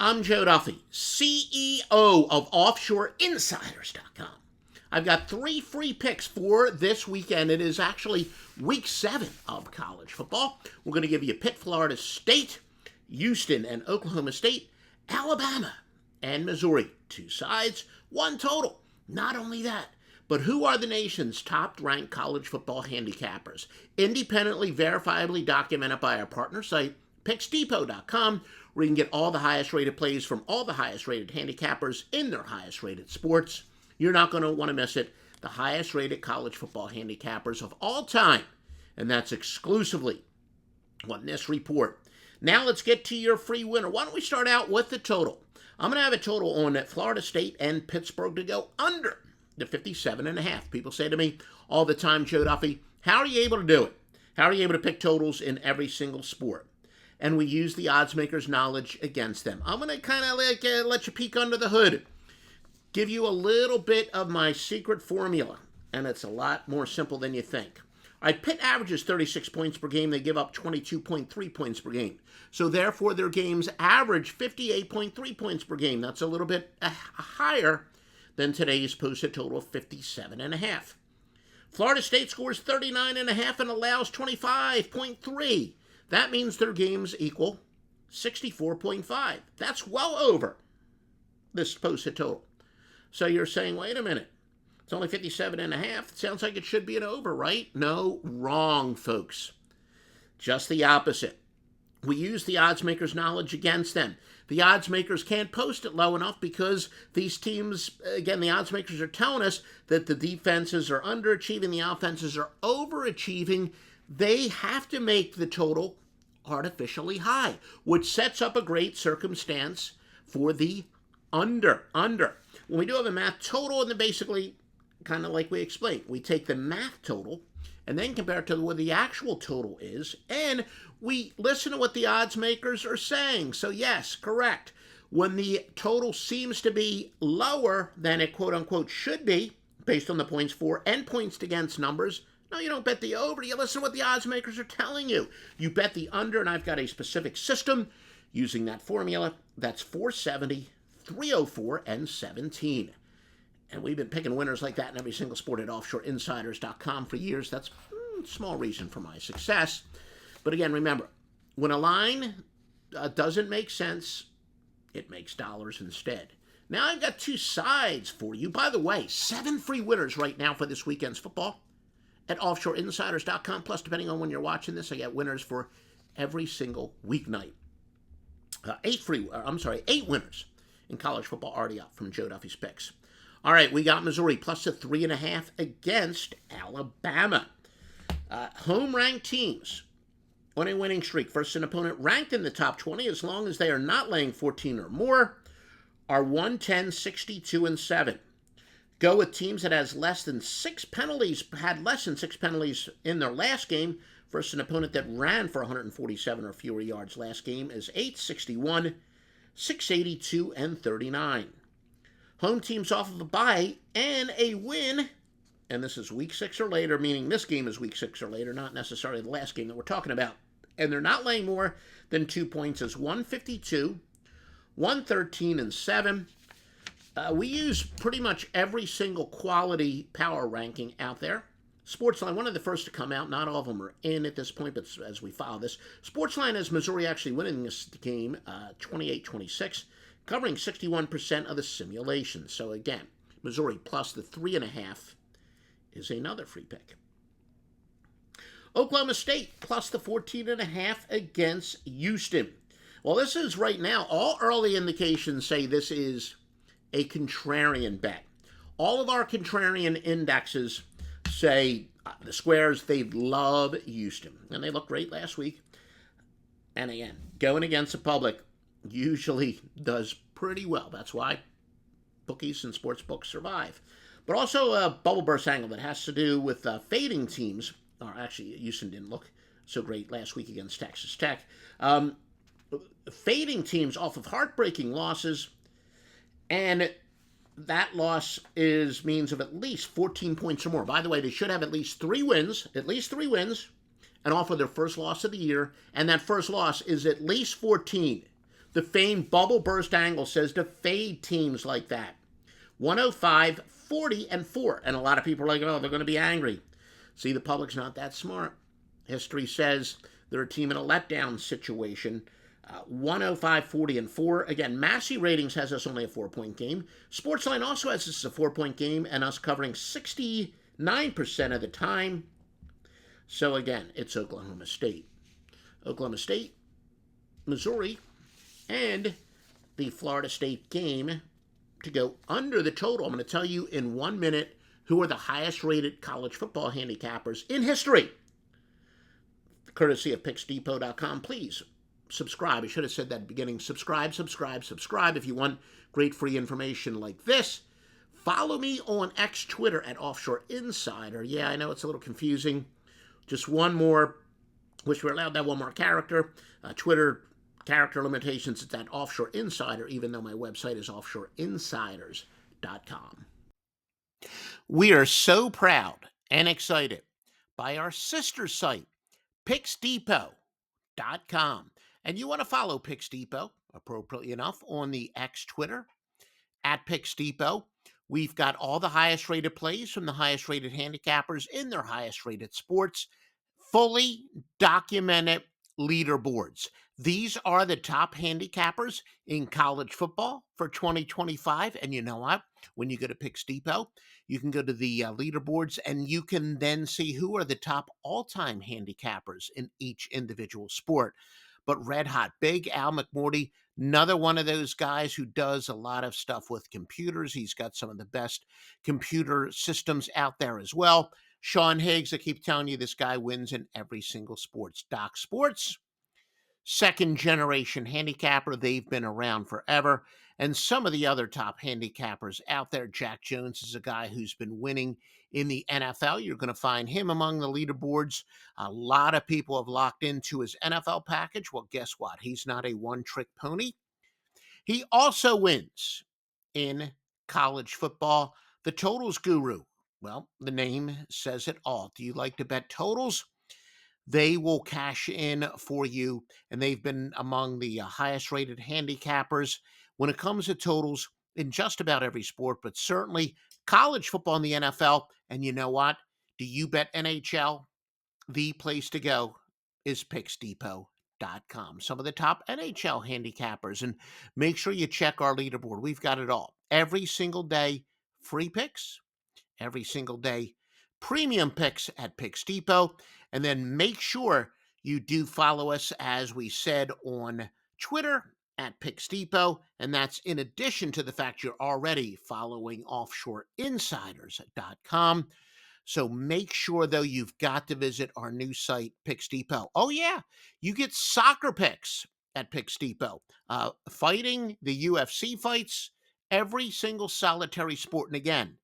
I'm Joe Duffy, CEO of OffshoreInsiders.com. I've got 3 free picks for this weekend. It is actually week 7 of college football. We're going to give you Pitt, Florida State, Houston and Oklahoma State, Alabama and Missouri. 2 sides, 1 total. Not only that, but who are the nation's top-ranked college football handicappers? Independently, verifiably documented by our partner site, PicksDepot.com, where you can get all the highest-rated plays from all the highest-rated handicappers in their highest-rated sports. You're not going to want to miss it. The highest-rated college football handicappers of all time, and that's exclusively on this report. Now let's get to your free winner. Why don't we start out with the total? I'm going to have a total on Florida State and Pittsburgh to go under the 57.5. People say to me all the time, Joe Duffy, how are you able to do it? How are you able to pick totals in every single sport? And we use the odds makers' knowledge against them. I'm going to kind of let you peek under the hood, give you a little bit of my secret formula, and it's a lot more simple than you think. All right, Pitt averages 36 points per game. They give up 22.3 points per game. So therefore, their games average 58.3 points per game. That's a little bit higher than today's posted total of 57.5. Florida State scores 39.5 and allows 25.3. That means their games equal 64.5. That's well over this posted total. So you're saying, wait a minute, it's only 57.5. It sounds like it should be an over, right? No, wrong, folks. Just the opposite. We use the odds makers' knowledge against them. The odds makers can't post it low enough because these teams, again, the odds makers are telling us that the defenses are underachieving, the offenses are overachieving. They have to make the total artificially high, which sets up a great circumstance for the under. When we do have a math total, and then basically, kind of like we explained, we take the math total and then compare it to what the actual total is, and we listen to what the odds makers are saying. So yes, correct. When the total seems to be lower than it quote-unquote should be, based on the points for and points against numbers, no, you don't bet the over. You listen to what the odds makers are telling you. You bet the under, and I've got a specific system using that formula. That's 470, 304, and 17. And we've been picking winners like that in every single sport at OffshoreInsiders.com for years. That's a small reason for my success. But again, remember, when a line doesn't make sense, it makes dollars instead. Now I've got 2 sides for you. By the way, 7 free winners right now for this weekend's football at OffshoreInsiders.com. Plus, depending on when you're watching this, I get winners for every single weeknight. 8 winners in college football already up from Joe Duffy's picks. All right, we got Missouri plus a 3.5 against Alabama. Home-ranked teams on a winning streak versus an opponent ranked in the top 20, as long as they are not laying 14 or more, are 110, 62, and 7. Go with teams that had less than 6 penalties in their last game versus an opponent that ran for 147 or fewer yards last game is 861, 682, and 39. Home teams off of a bye and a win, and this is week 6 or later, meaning this game is week 6 or later, not necessarily the last game that we're talking about. And they're not laying more than 2 points as 152, 113, and 7. We use pretty much every single quality power ranking out there. Sportsline, one of the first to come out. Not all of them are in at this point, but as we follow this, Sportsline has Missouri actually winning this game 28-26, covering 61% of the simulation. So again, Missouri plus the 3.5 is another free pick. Oklahoma State plus the 14.5 against Houston. Well, this is right now, all early indications say this is a contrarian bet. All of our contrarian indexes say the squares, they love Houston. And they looked great last week. And again, going against the public usually does pretty well. That's why bookies and sports books survive. But also a bubble burst angle that has to do with fading teams. Or actually, Houston didn't look so great last week against Texas Tech. Fading teams off of heartbreaking losses, and that loss means of at least 14 points or more. By the way, they should have at least 3 wins, and off of their first loss of the year, and that first loss is at least 14. The famed bubble burst angle says to fade teams like that. 105, 40, and 4. And a lot of people are like, oh, they're going to be angry. See, the public's not that smart. History says they're a team in a letdown situation. 105, 40, and 4. Again, Massey Ratings has us only a 4-point game. Sportsline also has us a 4-point game and us covering 69% of the time. So again, it's Oklahoma State. Oklahoma State, Missouri, and the Florida State game to go under the total. I'm going to tell you in 1 minute who are the highest rated college football handicappers in history. Courtesy of PicksDepot.com. Please subscribe. I should have said that at the beginning. Subscribe if you want great free information like this. Follow me on X Twitter at Offshore Insider. Yeah, I know it's a little confusing. Just one more. Wish we were allowed to have one more character. Twitter character limitations. It's at Offshore Insider, even though my website is offshoreinsiders.com. We are so proud and excited by our sister site, PicksDepot.com. And you want to follow Picks Depot, appropriately enough, on the X Twitter, at Picks Depot. We've got all the highest rated plays from the highest rated handicappers in their highest rated sports, fully documented leaderboards. These are the top handicappers in college football for 2025. And you know what? When you go to Picks Depot, you can go to the leaderboards and you can then see who are the top all-time handicappers in each individual sport. But red hot, Big Al McMordie, another one of those guys who does a lot of stuff with computers. He's got some of the best computer systems out there as well. Sean Higgs, I keep telling you, this guy wins in every single sports. Doc Sports, second generation handicapper. They've been around forever. And some of the other top handicappers out there. Jack Jones is a guy who's been winning in the NFL. You're going to find him among the leaderboards. A lot of people have locked into his NFL package. Well, guess what? He's not a one-trick pony. He also wins in college football. The totals guru. Well, the name says it all. Do you like to bet totals? They will cash in for you, and they've been among the highest rated handicappers when it comes to totals in just about every sport, but certainly college football and the NFL. And you know what? Do you bet NHL? The place to go is PicksDepot.com. Some of the top NHL handicappers, and make sure you check our leaderboard. We've got it all. Every single day, free picks. Every single day, premium picks at Picks Depot. And then make sure you do follow us, as we said, on Twitter at Picks Depot. And that's in addition to the fact you're already following offshoreinsiders.com. So make sure, though, you've got to visit our new site, Picks Depot. Oh, yeah, you get soccer picks at Picks Depot. Fighting, the UFC fights, every single solitary sport. And again,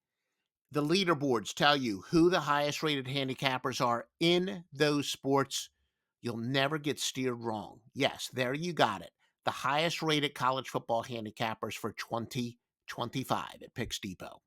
the leaderboards tell you who the highest rated handicappers are in those sports. You'll never get steered wrong. Yes, there you got it. The highest rated college football handicappers for 2025 at Picks Depot.